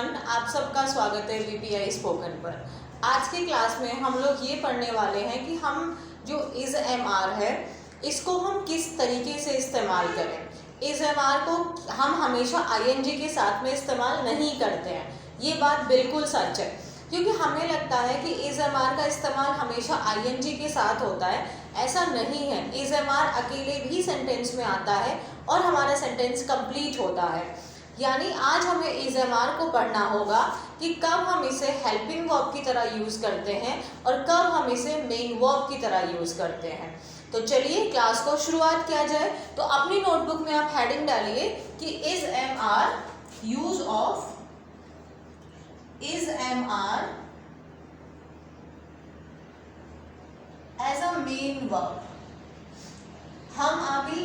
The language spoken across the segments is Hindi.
एवरीवन, आप सबका स्वागत है वीपीआई स्पोकन पर। आज की क्लास में हम लोग ये पढ़ने वाले हैं कि हम जो इज एम आर है इसको हम किस तरीके से इस्तेमाल करें। इज एम आर को हम हमेशा आईएनजी के साथ में इस्तेमाल नहीं करते हैं, ये बात बिल्कुल सच है, क्योंकि हमें लगता है कि इज एम आर का इस्तेमाल हमेशा आईएनजी के साथ होता है। ऐसा नहीं है, इज एम आर अकेले भी सेंटेंस में आता है और हमारा सेंटेंस कंप्लीट होता है। यानी आज हमें इज एम आर को पढ़ना होगा कि कब हम इसे हेल्पिंग वर्ब की तरह यूज़ करते हैं और कब हम इसे मेन वर्ब की तरह यूज़ करते हैं। तो चलिए क्लास को शुरुआत किया जाए। तो अपनी नोटबुक में आप हेडिंग डालिए कि is am are, use of is am are as a main verb. हम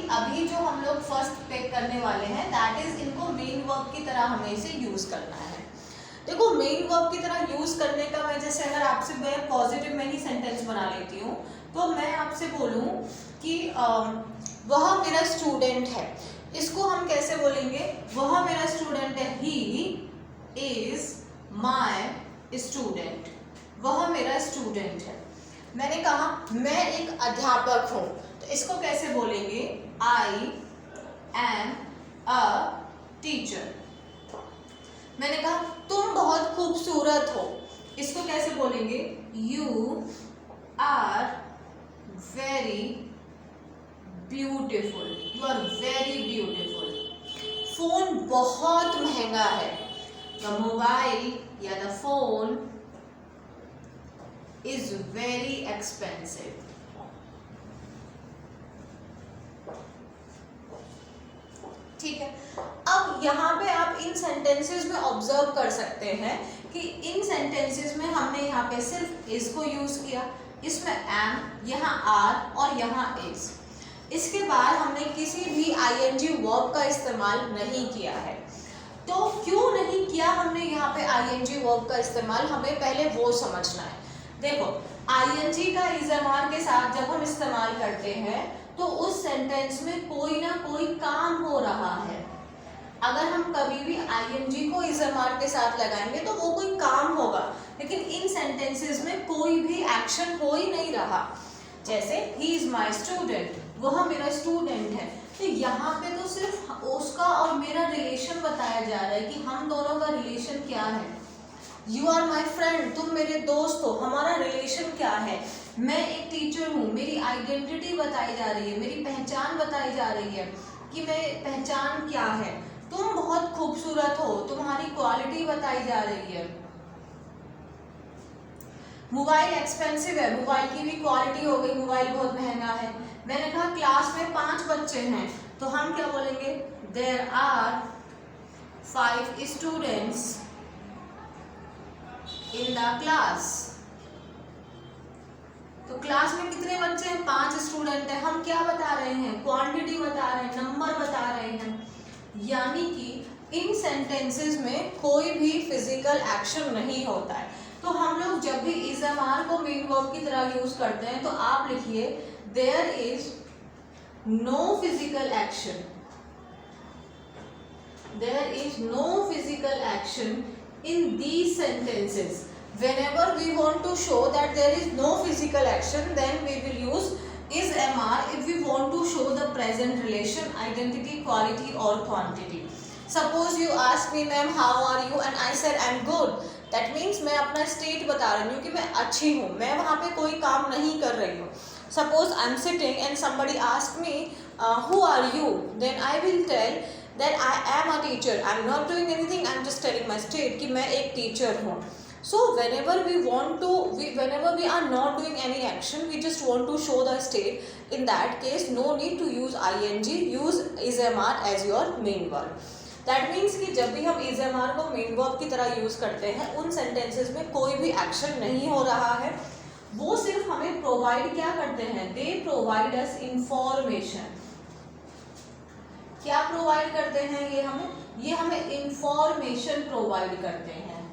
अभी जो हम लोग फर्स्ट पिक करने वाले हैं दैट इज इनको मेन वर्ब की तरह हमें इसे यूज करना है। देखो, मेन वर्ब की तरह यूज करने का मैं जैसे अगर आपसे मैं पॉजिटिव में ही सेंटेंस बना लेती हूँ तो मैं आपसे बोलूँ कि वह मेरा स्टूडेंट है, इसको हम कैसे बोलेंगे? वह मेरा स्टूडेंट है, ही इज माई स्टूडेंट। वह मेरा स्टूडेंट है। मैंने कहा मैं एक अध्यापक हूँ, तो इसको कैसे बोलेंगे? I am a teacher. मैंने कहा तुम बहुत खूबसूरत हो, इसको कैसे बोलेंगे? You are very beautiful. You are very beautiful. Phone बहुत महंगा है, द मोबाइल या the phone is very expensive. ठीक है, अब यहाँ पे आप इन सेंटेंसेस में ऑब्जर्व कर सकते हैं कि इन सेंटेंसेस में हमने यहाँ पे सिर्फ इज को यूज किया, इसमें एम, यहाँ आर और यहाँ इज। इसके बाद हमने किसी भी आईएनजी वर्ब का इस्तेमाल नहीं किया है। तो क्यों नहीं किया हमने यहाँ पे आईएनजी वर्ब का इस्तेमाल, हमें पहले वो समझना है। देखो, आईएनजी का इज एम आर के साथ जब हम इस्तेमाल करते हैं तो उस सेंटेंस में कोई ना कोई काम हो रहा है। अगर हम कभी भी आईएनजी को इज एम आर के साथ लगाएंगे तो वो कोई काम होगा, लेकिन इन सेंटेंसेस में कोई भी एक्शन हो ही नहीं रहा। जैसे ही इज माई स्टूडेंट, वह मेरा स्टूडेंट है, तो यहाँ पे तो सिर्फ उसका और मेरा रिलेशन बताया जा रहा है कि हम दोनों का रिलेशन क्या है। यू आर माई फ्रेंड, तुम मेरे दोस्त हो, हमारा रिलेशन क्या है। मैं एक टीचर हूँ, मेरी आइडेंटिटी बताई जा रही है, मेरी पहचान बताई जा रही है कि मैं पहचान क्या है। तुम बहुत खूबसूरत हो, तुम्हारी क्वालिटी बताई जा रही है। मोबाइल एक्सपेंसिव है, मोबाइल की भी क्वालिटी हो गई, मोबाइल बहुत महंगा है। मैंने कहा क्लास में 5 बच्चे हैं, तो हम क्या बोलेंगे? There are 5 students in the class. तो क्लास में कितने बच्चे हैं? 5 स्टूडेंट हैं। हम क्या बता रहे हैं? क्वांटिटी बता रहे हैं, नंबर बता रहे हैं। यानी कि इन सेंटेंसेस में कोई भी फिजिकल एक्शन नहीं होता है। तो हम लोग जब भी इज एम आर को मेन वर्ब की तरह यूज करते हैं तो आप लिखिए there is no physical action. There is no physical action in these sentences. Whenever we want to show that there is no physical action, then we will use is mr if we want to show the present relation, identity, quality or quantity. Suppose you ask me, ma'am, how are you? And I said I'm good. That means मैं अपना state बता रही हूँ कि मैं अच्छी हूँ, मैं वहाँ पे कोई काम नहीं कर रही हूँ। Suppose I'm sitting and somebody ask me who are you? Then I will tell that I am a teacher. I'm not doing anything. I'm just telling my state कि मैं एक teacher हूँ. So whenever we are not doing any action, we just want to show the state. In that case, no need to use ing. Use is mr as your main verb. That means कि जब भी हम is mr को main verb की तरह use करते हैं, उन sentences में कोई भी action नहीं हो रहा है, वो सिर्फ हमें provide क्या करते हैं? They provide us information. क्या प्रोवाइड करते हैं ये हमें इंफॉर्मेशन प्रोवाइड करते हैं।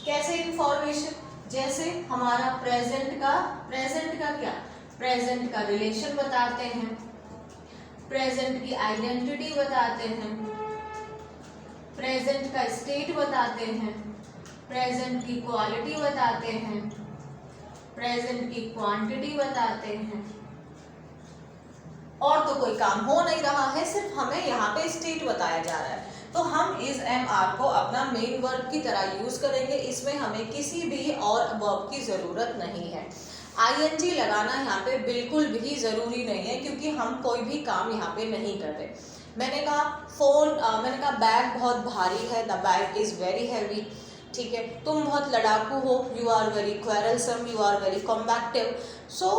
कैसे इंफॉर्मेशन? जैसे हमारा प्रेजेंट का क्या? प्रेजेंट का रिलेशन बताते हैं, प्रेजेंट की आइडेंटिटी बताते हैं, प्रेजेंट का स्टेट बताते हैं, प्रेजेंट की क्वालिटी बताते हैं, प्रेजेंट की क्वांटिटी बताते हैं। और तो कोई काम हो नहीं रहा है, सिर्फ हमें यहाँ पे स्टेट बताया जा रहा है। तो हम इस एम आर को अपना मेन वर्ब की तरह यूज करेंगे। इसमें हमें किसी भी और वर्ब की जरूरत नहीं है। आईएनजी लगाना यहाँ पे बिल्कुल भी जरूरी नहीं है, क्योंकि हम कोई भी काम यहाँ पे नहीं कर रहे। मैंने कहा मैंने कहा बैग बहुत भारी है, the bag is very heavy. ठीक है, तुम बहुत लड़ाकू हो, you are very quarrelsome, you are very combative. So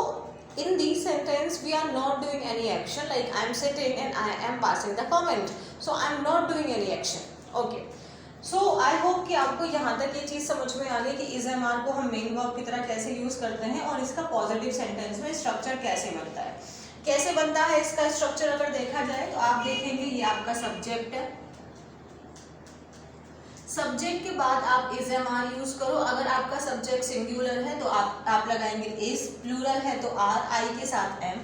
in this sentence we are not doing any action, like I am sitting and I am passing the comment, so I am not doing any action. Okay, so I hope कि आपको यहाँ तक ये चीज़ समझ में आ गई कि इस एम आर को हम मेन वर्ब की तरह कैसे यूज़ करते हैं और इसका पॉजिटिव सेंटेंस में स्ट्रक्चर कैसे बनता है। कैसे बनता है इसका स्ट्रक्चर अगर देखा जाए तो आप देखेंगे ये आपका सब्जेक्ट है, सब्जेक्ट के बाद आप इज एम आर यूज करो। अगर आपका सब्जेक्ट सिंगुलर है तो आप लगाएंगे इज, प्लूरल है तो आर, आई के साथ एम,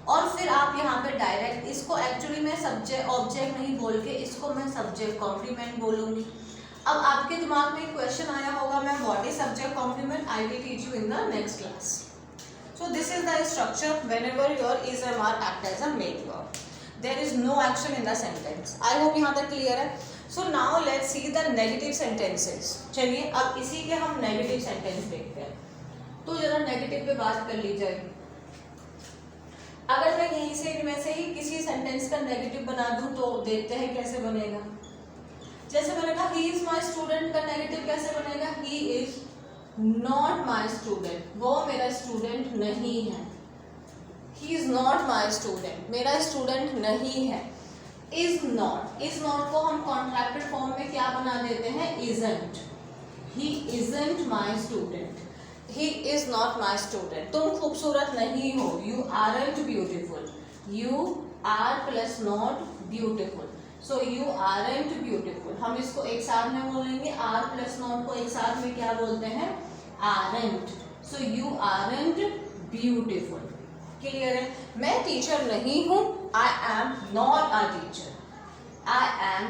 और फिर आप यहाँ पे डायरेक्ट इसको, एक्चुअली मैं सब्जेक्ट ऑब्जेक्ट नहीं बोल के इसको मैं सब्जेक्ट कॉम्प्लीमेंट बोलूंगी। अब आपके दिमाग में क्वेश्चन आया होगा, ma'am what is subject complement, I will teach you in the next class. So this is the structure whenever your is am are act as a main verb, there is no action in the sentence. I hope यहाँ तक क्लियर है। So now let's see the negative sentences. चलिए अब इसी के हम नेगेटिव सेंटेंस देखते हैं। तो जरा नेगेटिव पे बात कर ली जाए। अगर मैं यहीं से इनमें से ही किसी सेंटेंस का नेगेटिव बना दूं तो देखते हैं कैसे बनेगा। जैसे मैंने कहा ही इज माई स्टूडेंट का नेगेटिव कैसे बनेगा, ही इज नॉट माई स्टूडेंट, वो मेरा स्टूडेंट नहीं है। ही इज नॉट माई स्टूडेंट, मेरा स्टूडेंट नहीं है। इज नॉट को हम कॉन्ट्रैक्टेड फॉर्म में क्या बना देते हैं, isn't. He isn't my student, he is not my student. तुम खूबसूरत नहीं हो, you aren't beautiful, you are plus not beautiful, so you aren't beautiful. हम इसको एक साथ में बोलेंगे, आर प्लस नॉट को एक साथ में क्या बोलते हैं, aren't. So you aren't beautiful. Clear है। मैं टीचर नहीं हूँ, I am not a teacher, I am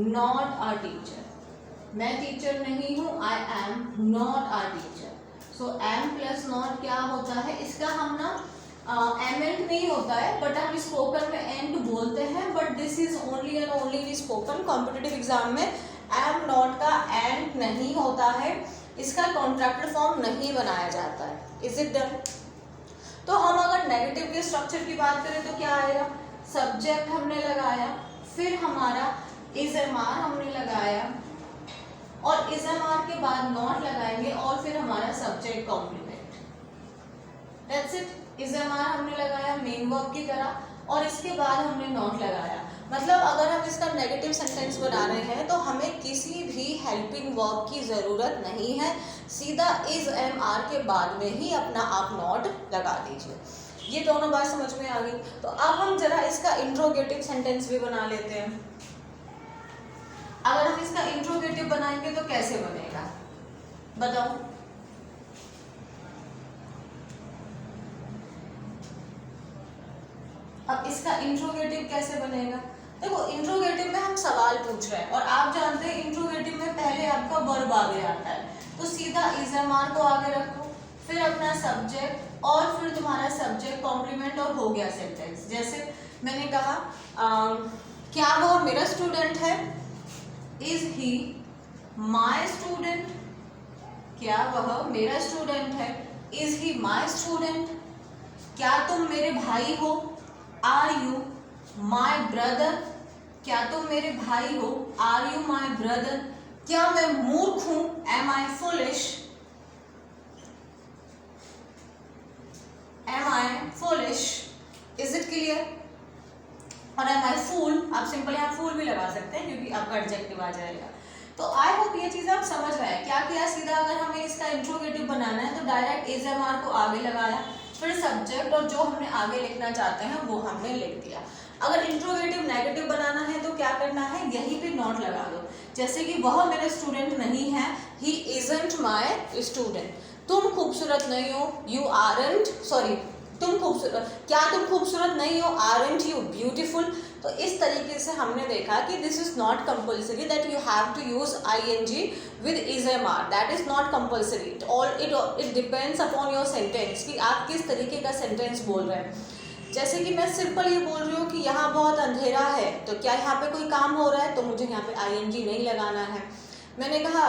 not a teacher. मैं टीचर नहीं हूँ, I am not a teacher. So am plus not क्या होता है, इसका हम ना एमेंट नहीं होता है, बट हम स्पोकन में एंड बोलते हैं, but this is only and only in spoken. Competitive exam में एम नॉट का एंड नहीं होता है, इसका कॉन्ट्रैक्टेड फॉर्म नहीं बनाया जाता है। Is it done? तो हम अगर नेगेटिव के स्ट्रक्चर की बात करें तो क्या आएगा, सब्जेक्ट हमने लगाया, फिर हमारा इज एम आर हमने लगाया, और इज एम आर के बाद नॉट लगाएंगे, और फिर हमारा subject complement. That's it. Is am are हमने लगाया मेन वर्ब की तरह, और इसके बाद हमने नॉट लगाया। मतलब अगर हम इसका नेगेटिव सेंटेंस बना रहे हैं तो हमें किसी भी हेल्पिंग वर्ब की ज़रूरत नहीं है, सीधा इज एम आर के बाद में ही अपना आप नॉट लगा दीजिए। ये दोनों बात समझ में आ गई। तो अब हम जरा इसका इंट्रोगेटिव सेंटेंस भी बना लेते हैं। अगर हम इसका इंट्रोगेटिव बनाएंगे तो कैसे बनेगा बताओ। अब इसका इंट्रोगेटिव कैसे बनेगा, देखो इंट्रोगेटिव में हम सवाल पूछ रहे हैं, और आप जानते हैं इंट्रोगेटिव में पहले आपका वर्ब आगे आता है, तो सीधा इज एम आर को आगे रखो, फिर अपना सब्जेक्ट, और फिर तुम्हारा सब्जेक्ट कॉम्प्लीमेंट, और हो गया सेंटेंस। जैसे मैंने कहा क्या वो मेरा स्टूडेंट है, इज ही माई स्टूडेंट, क्या वह मेरा स्टूडेंट है, इज ही माई स्टूडेंट। क्या तुम मेरे भाई हो, आर यू माई ब्रदर, क्या तुम मेरे भाई हो, आर यू माई ब्रदर। क्या मैं मूर्ख हूं, am I foolish, am I foolish. Is it clear? और एम आई फूल, आप सिंपल यहाँ फूल भी लगा सकते हैं क्योंकि आपका एडजेक्टिव आ जाएगा। तो आई होप ये चीज़ आप समझ रहे हैं। क्या किया, सीधा अगर हमें इसका इंट्रोगेटिव बनाना है तो डायरेक्ट इज एम आर को आगे लगाया, फिर सब्जेक्ट, और जो हमने आगे लिखना चाहते हैं वो हमने लिख दिया। अगर इंट्रोगेटिव नेगेटिव बनाना है तो क्या करना है, यहीं पे नॉट लगा दो। जैसे कि वह मेरा स्टूडेंट नहीं है, ही इजंट माई स्टूडेंट। तुम खूबसूरत नहीं हो, यू आरंट, सॉरी तुम खूबसूरत, क्या तुम खूबसूरत नहीं हो, आरंट यू ब्यूटीफुल। तो इस तरीके से हमने देखा कि this is not compulsory that you have to use ING with is am are, that is not compulsory, it depends upon your sentence कि आप किस तरीके का सेंटेंस बोल रहे हैं। जैसे कि मैं सिंपल ये बोल रही हूँ कि यहाँ बहुत अंधेरा है, तो क्या यहाँ पे कोई काम हो रहा है, तो मुझे यहाँ पे आईएनजी नहीं लगाना है। मैंने कहा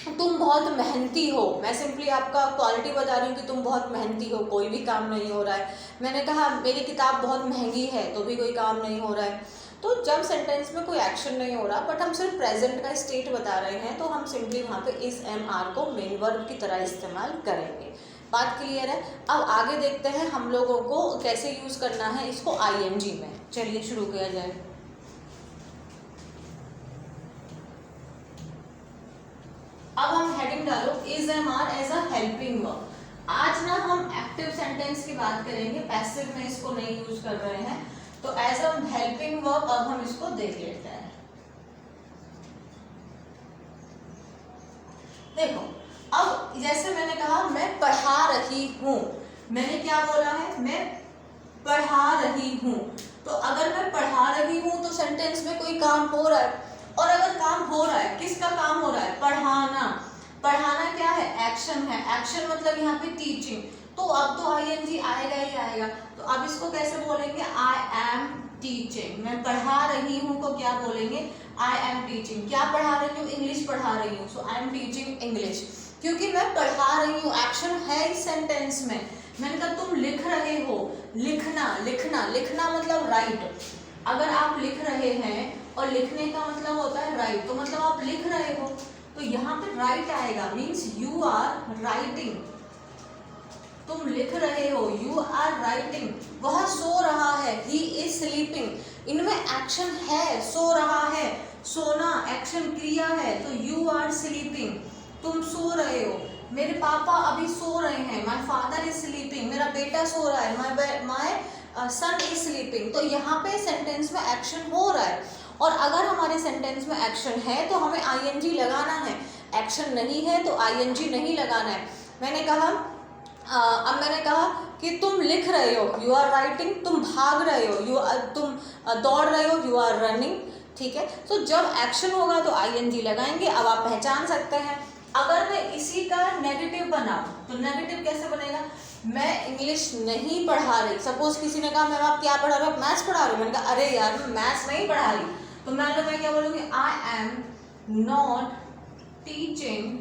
तुम बहुत मेहनती हो, मैं सिंपली आपका क्वालिटी बता रही हूँ कि तुम बहुत मेहनती हो, कोई भी काम नहीं हो रहा है। मैंने कहा मेरी किताब बहुत महंगी है, तो भी कोई काम नहीं हो रहा है। तो जब सेंटेंस में कोई एक्शन नहीं हो रहा बट हम सिर्फ प्रेजेंट का स्टेट बता रहे हैं, तो हम सिंपली वहाँ पे इस एम आर को मेन वर्ब की तरह इस्तेमाल करेंगे। बात क्लियर है? अब आगे देखते हैं हम लोगों को कैसे यूज़ करना है इसको आईएनजी में। चलिए शुरू किया जाए। अब हम हेडिंग डालो is am are as a helping verb. आज ना हम एक्टिव सेंटेंस की बात करेंगे, पैसिव में इसको नहीं यूज कर रहे हैं, तो एज अ हेल्पिंग वर्ब अब हम इसको देख लेते हैं। देखो अब जैसे मैंने कहा मैं पढ़ा रही हूँ, मैंने क्या बोला है, मैं पढ़ा रही हूँ। तो अगर मैं पढ़ा रही हूँ तो सेंटेंस में कोई काम हो रहा है, और अगर काम हो रहा है, किसका काम हो रहा है, पढ़ाना। पढ़ाना क्या है, एक्शन है। एक्शन मतलब यहाँ पे टीचिंग, तो अब तो आईएनजी आएगा ही आएगा। तो अब इसको कैसे बोलेंगे, आई एम टीचिंग। मैं पढ़ा रही हूँ को क्या बोलेंगे, आई एम टीचिंग। क्या पढ़ा रही हूँ, इंग्लिश पढ़ा रही हूँ, सो आई एम टीचिंग इंग्लिश। क्योंकि मैं पढ़ा रही हूँ, एक्शन है इस सेंटेंस में। मैंने कहा तुम लिख रहे हो, लिखना, लिखना, लिखना मतलब राइट। अगर आप लिख रहे हैं और लिखने का मतलब होता है राइट, तो मतलब आप लिख रहे हो, तो यहाँ पे राइट आएगा, मीन्स यू आर राइटिंग। तुम लिख रहे हो, यू आर राइटिंग। वह सो रहा है, ही इज स्लीपिंग। इनमें एक्शन है, सो रहा है, सोना एक्शन क्रिया है, तो यू आर स्लीपिंग, तुम सो रहे हो। मेरे पापा अभी सो रहे हैं, माई फादर इज स्लीपिंग। मेरा बेटा सो रहा है, माई सन इज स्लीपिंग। तो यहाँ पे सेंटेंस में एक्शन हो रहा है, और अगर हमारे सेंटेंस में एक्शन है तो हमें आईएनजी लगाना है, एक्शन नहीं है तो आईएनजी नहीं लगाना है। मैंने कहा अब मैंने कहा कि तुम लिख रहे हो, यू आर राइटिंग। तुम भाग रहे हो, तुम दौड़ रहे हो, यू आर रनिंग। ठीक है, तो जब एक्शन होगा तो आईएनजी लगाएंगे। अब आप पहचान सकते हैं। अगर मैं इसी का नेगेटिव बनाऊं तो नेगेटिव कैसे बनेगा, मैं इंग्लिश नहीं पढ़ा रही। सपोज किसी ने कहा मैम आप क्या पढ़ा रहे हो, मैथ्स पढ़ा रहे हो। मैंने कहा अरे यार मैं मैथ्स नहीं पढ़ा रही, तो मैं क्या बोलूँगी, आई am not teaching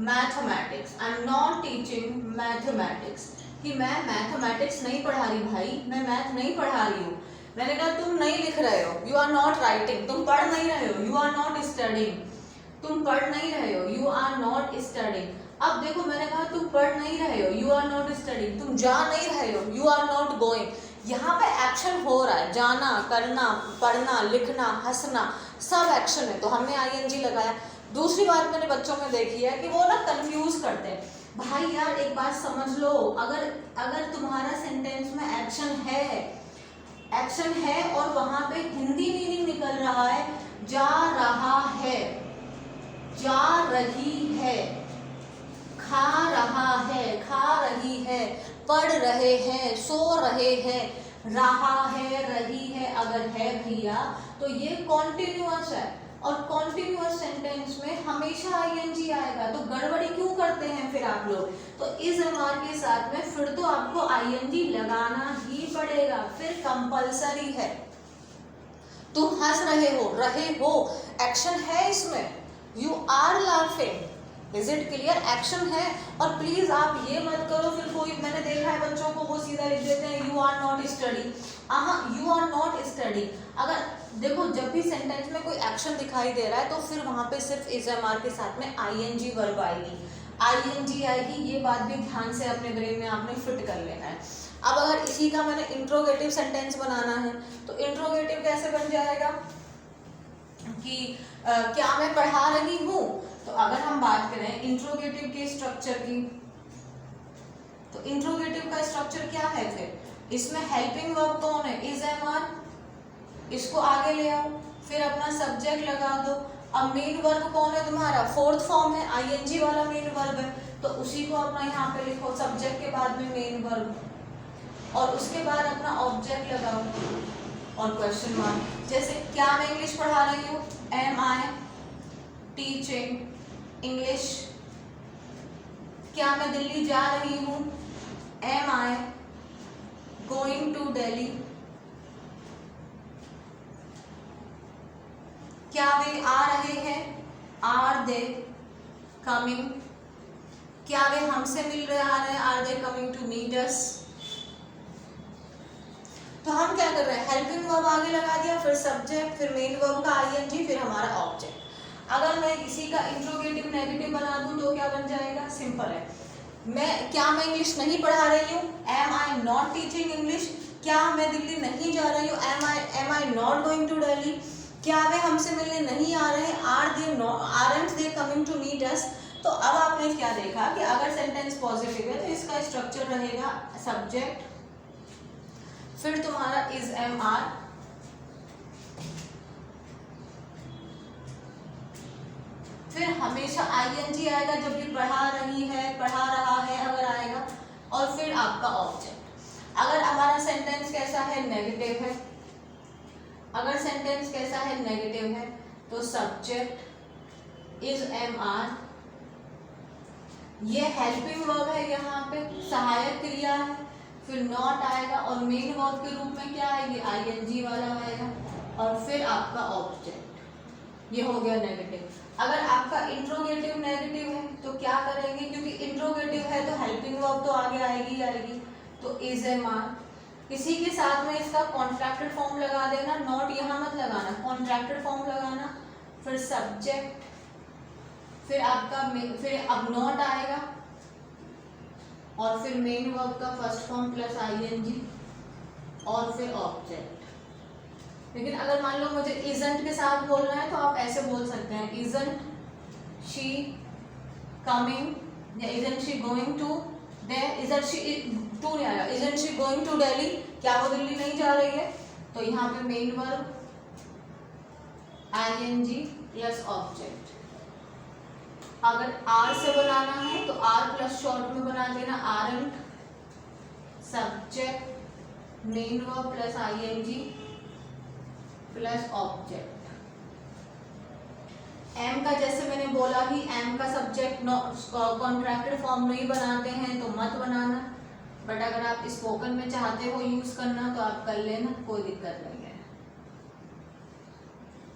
mathematics, I am not teaching mathematics. कि मैं मैथमेटिक्स नहीं पढ़ा रही भाई, मैं मैथ नहीं पढ़ा रही हूँ। मैंने कहा तुम नहीं लिख रहे हो, यू आर नॉट राइटिंग, तुम पढ़ नहीं रहे हो, यू आर नॉट स्टडिंग। तुम पढ़ नहीं रहे हो, यू आर नॉट स्टडिंग। अब देखो मैंने कहा तुम पढ़ नहीं रहे हो, यू आर नॉट स्टडिंग। तुम जा नहीं रहे हो, यू आर नॉट गोइंग। यहाँ पे एक्शन हो रहा है, जाना, करना, पढ़ना, लिखना, हंसना, सब एक्शन है, तो हमने आईएनजी लगाया। दूसरी बात मैंने बच्चों में देखी है कि वो ना कंफ्यूज करते हैं। भाई यार एक बात समझ लो, अगर तुम्हारा सेंटेंस में एक्शन है और वहां पे हिंदी मीनिंग निकल रहा है, जा रहा है, जा रही है, खा रहा है, खा रही है, पढ़ रहे हैं, सो रहे हैं, रहा है, रही है, अगर है भैया तो ये कॉन्टिन्यूअस है, और कॉन्टिन्यूअस सेंटेंस में हमेशा आईएनजी आएगा। तो गड़बड़ी क्यों करते हैं फिर आप लोग, तो इस एमआर के साथ में फिर तो आपको आईएनजी लगाना ही पड़ेगा, फिर कंपलसरी है। तुम हंस रहे हो, एक्शन है इसमें, you are laughing, is it clear, action है। और प्लीज आप ये मत करो फिर कोई, मैंने देखा है बच्चों को वो सीधा लिख देते हैं you are not study. You are not study. अगर देखो जब भी सेंटेंस में कोई एक्शन दिखाई दे रहा है तो फिर वहां पे सिर्फ इज एम आर के साथ में आईएनजी वर्ब आएगी, आईएनजी आएगी। ये बात भी ध्यान से अपने ब्रेन में आपने फिट कर लेना है। अब अगर इसी का मैंने इंट्रोगेटिव सेंटेंस बनाना है तो इंट्रोगेटिव कैसे बन जाएगा कि क्या मैं पढ़ा रही हूँ। तो अगर हम बात करें इंट्रोगेटिव के स्ट्रक्चर की, तो इंट्रोगेटिव का स्ट्रक्चर क्या है फिर, इसमें हेल्पिंग वर्ब कौन है, इज एम आर, इसको आगे ले आओ, फिर अपना सब्जेक्ट लगा दो। अब मेन वर्ब कौन है तुम्हारा, फोर्थ फॉर्म है, आईएनजी वाला मेन वर्ब है, तो उसी को अपना यहाँ पे लिखो, सब्जेक्ट के बाद में मेन वर्ब, और उसके बाद अपना ऑब्जेक्ट लगाओ। और क्वेश्चन मार्क। जैसे क्या मैं इंग्लिश पढ़ा रही हूँ, एम आई टीचिंग इंग्लिश। क्या मैं दिल्ली जा रही हूँ, am I going to Delhi. क्या वे आ रहे हैं, आर दे कमिंग। क्या वे हमसे मिल रहे आ रहे हैं, are they coming to meet us. तो हम क्या कर रहे हैं, हेल्पिंग वर्ब आगे लगा दिया, फिर सब्जेक्ट, फिर मेन वर्ब का आईएनजी, फिर हमारा ऑब्जेक्ट। अगर मैं किसी का इंट्रोगेटिव नेगेटिव बना दूं तो क्या बन जाएगा, सिंपल है। क्या मैं इंग्लिश नहीं पढ़ा रही हूँ, am I not teaching English. क्या मैं दिल्ली नहीं जा रही हूँ, am I not going to Delhi. क्या वे हमसे मिलने नहीं आ रहे, aren't they coming to meet us. तो अब आपने क्या देखा कि अगर सेंटेंस पॉजिटिव है तो इसका स्ट्रक्चर रहेगा सब्जेक्ट, फिर तुम्हारा इज एम आर, फिर हमेशा आईएनजी आएगा जब भी पढ़ा रही है, पढ़ा रहा है अगर आएगा, और फिर आपका ऑब्जेक्ट। अगर हमारा सेंटेंस कैसा है, नेगेटिव है, अगर सेंटेंस कैसा है, नेगेटिव है, तो सब्जेक्ट इज एम आर, ये हेल्पिंग वर्ब है, यहाँ पे सहायक क्रिया है, फिर नॉट आएगा, और मेन वर्ब के रूप में क्या आएगी, आईएनजी वाला आएगा, और फिर आपका ऑब्जेक्ट। ये हो गया नेगेटिव। अगर आपका इंट्रोगेटिव नेगेटिव है तो क्या करेंगे, क्योंकि इंट्रोगेटिव है तो हेल्पिंग वर्ब तो आगे आएगी आएगी, तो इज एम आर। इसी के साथ में इसका कॉन्ट्रैक्टेड फॉर्म लगा देना, नॉट यहाँ मत लगाना, कॉन्ट्रैक्टेड फॉर्म लगाना, फिर सब्जेक्ट, फिर आपका फिर अब नॉट आएगा, और फिर मेन वर्ब का फर्स्ट फॉर्म प्लस आईएनजी, और फिर ऑब्जेक्ट। लेकिन अगर मान लो मुझे इजंट के साथ बोलना है तो आप ऐसे बोल सकते हैं, इजंट शी कमिंग, या isn't she going to there, isn't she to नहीं आया, isn't she going to Delhi, क्या वो दिल्ली नहीं जा रही है, तो यहाँ पे main verb ING plus object. अगर आर से बनाना है तो आर प्लस शॉर्ट में बना देना, aren't, subject, main verb plus ING plus object. Am का जैसे मैंने बोला ही, एम का सब्जेक्ट कॉन्ट्रैक्टेड फॉर्म नहीं बनाते हैं तो मत बनाना, बट अगर आप स्पोकन में चाहते हो यूज करना तो आप कर लेना, कोई दिक्कत नहीं है।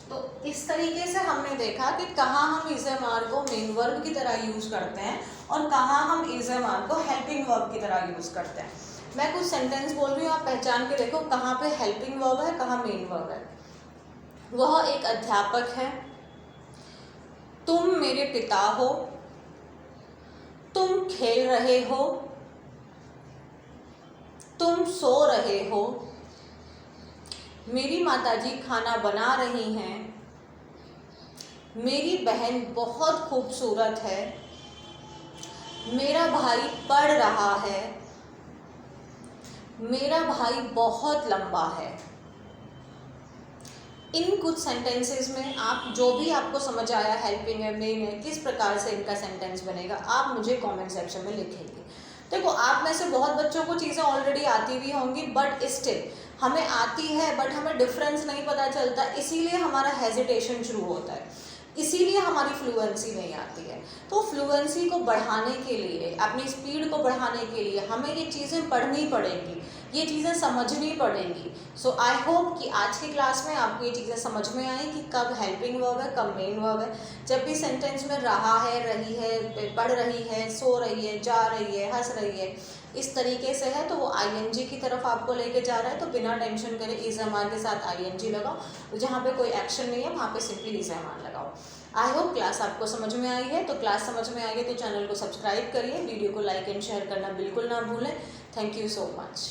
तो इस तरीके से हमने देखा कि कहाँ हम इज एम आर को मेन वर्ब की तरह यूज करते हैं और कहाँ हम इज एम आर को हेल्पिंग वर्ब की तरह यूज करते हैं। मैं कुछ सेंटेंस बोल रही हूँ, आप पहचान के देखो कहाँ पे हेल्पिंग वर्ब है, कहाँ मेन वर्ब है। वह एक अध्यापक है, तुम मेरे पिता हो, तुम खेल रहे हो, तुम सो रहे हो, मेरी माताजी खाना बना रही हैं, मेरी बहन बहुत खूबसूरत है, मेरा भाई पढ़ रहा है, मेरा भाई बहुत लंबा है। इन कुछ सेंटेंसेस में आप जो भी आपको समझ आया, हेल्पिंग है, मेन है, किस प्रकार से इनका सेंटेंस बनेगा, आप मुझे कमेंट सेक्शन में लिखेंगे। देखो, आप में से बहुत बच्चों को चीज़ें ऑलरेडी आती भी होंगी, बट स्टिल हमें आती है, बट हमें डिफरेंस नहीं पता चलता, इसीलिए हमारा हेजिटेशन शुरू होता है, इसीलिए हमारी फ्लुएंसी नहीं आती है। तो फ्लुएंसी को बढ़ाने के लिए, अपनी स्पीड को बढ़ाने के लिए हमें ये चीज़ें पढ़नी पड़ेंगी, ये चीज़ें समझनी पड़ेंगी। सो आई होप कि आज की क्लास में आपको ये चीज़ें समझ में आई कि कब हेल्पिंग वर्ब है, कब मेन वर्ब है। जब भी सेंटेंस में रहा है, रही है, पढ़ रही है, सो रही है, जा रही है, हंस रही है, इस तरीके से है तो वो आईएनजी की तरफ आपको लेके जा रहा है, तो बिना टेंशन करे इज एम आर के साथ आईएनजी लगाओ। जहाँ पे कोई एक्शन नहीं है वहाँ पे सिंपली इज एम आर लगाओ। आई होप क्लास आपको समझ में आई है। तो क्लास समझ में आई है तो चैनल को सब्सक्राइब करिए, वीडियो को लाइक एंड शेयर करना बिल्कुल ना भूलें। Thank you so much.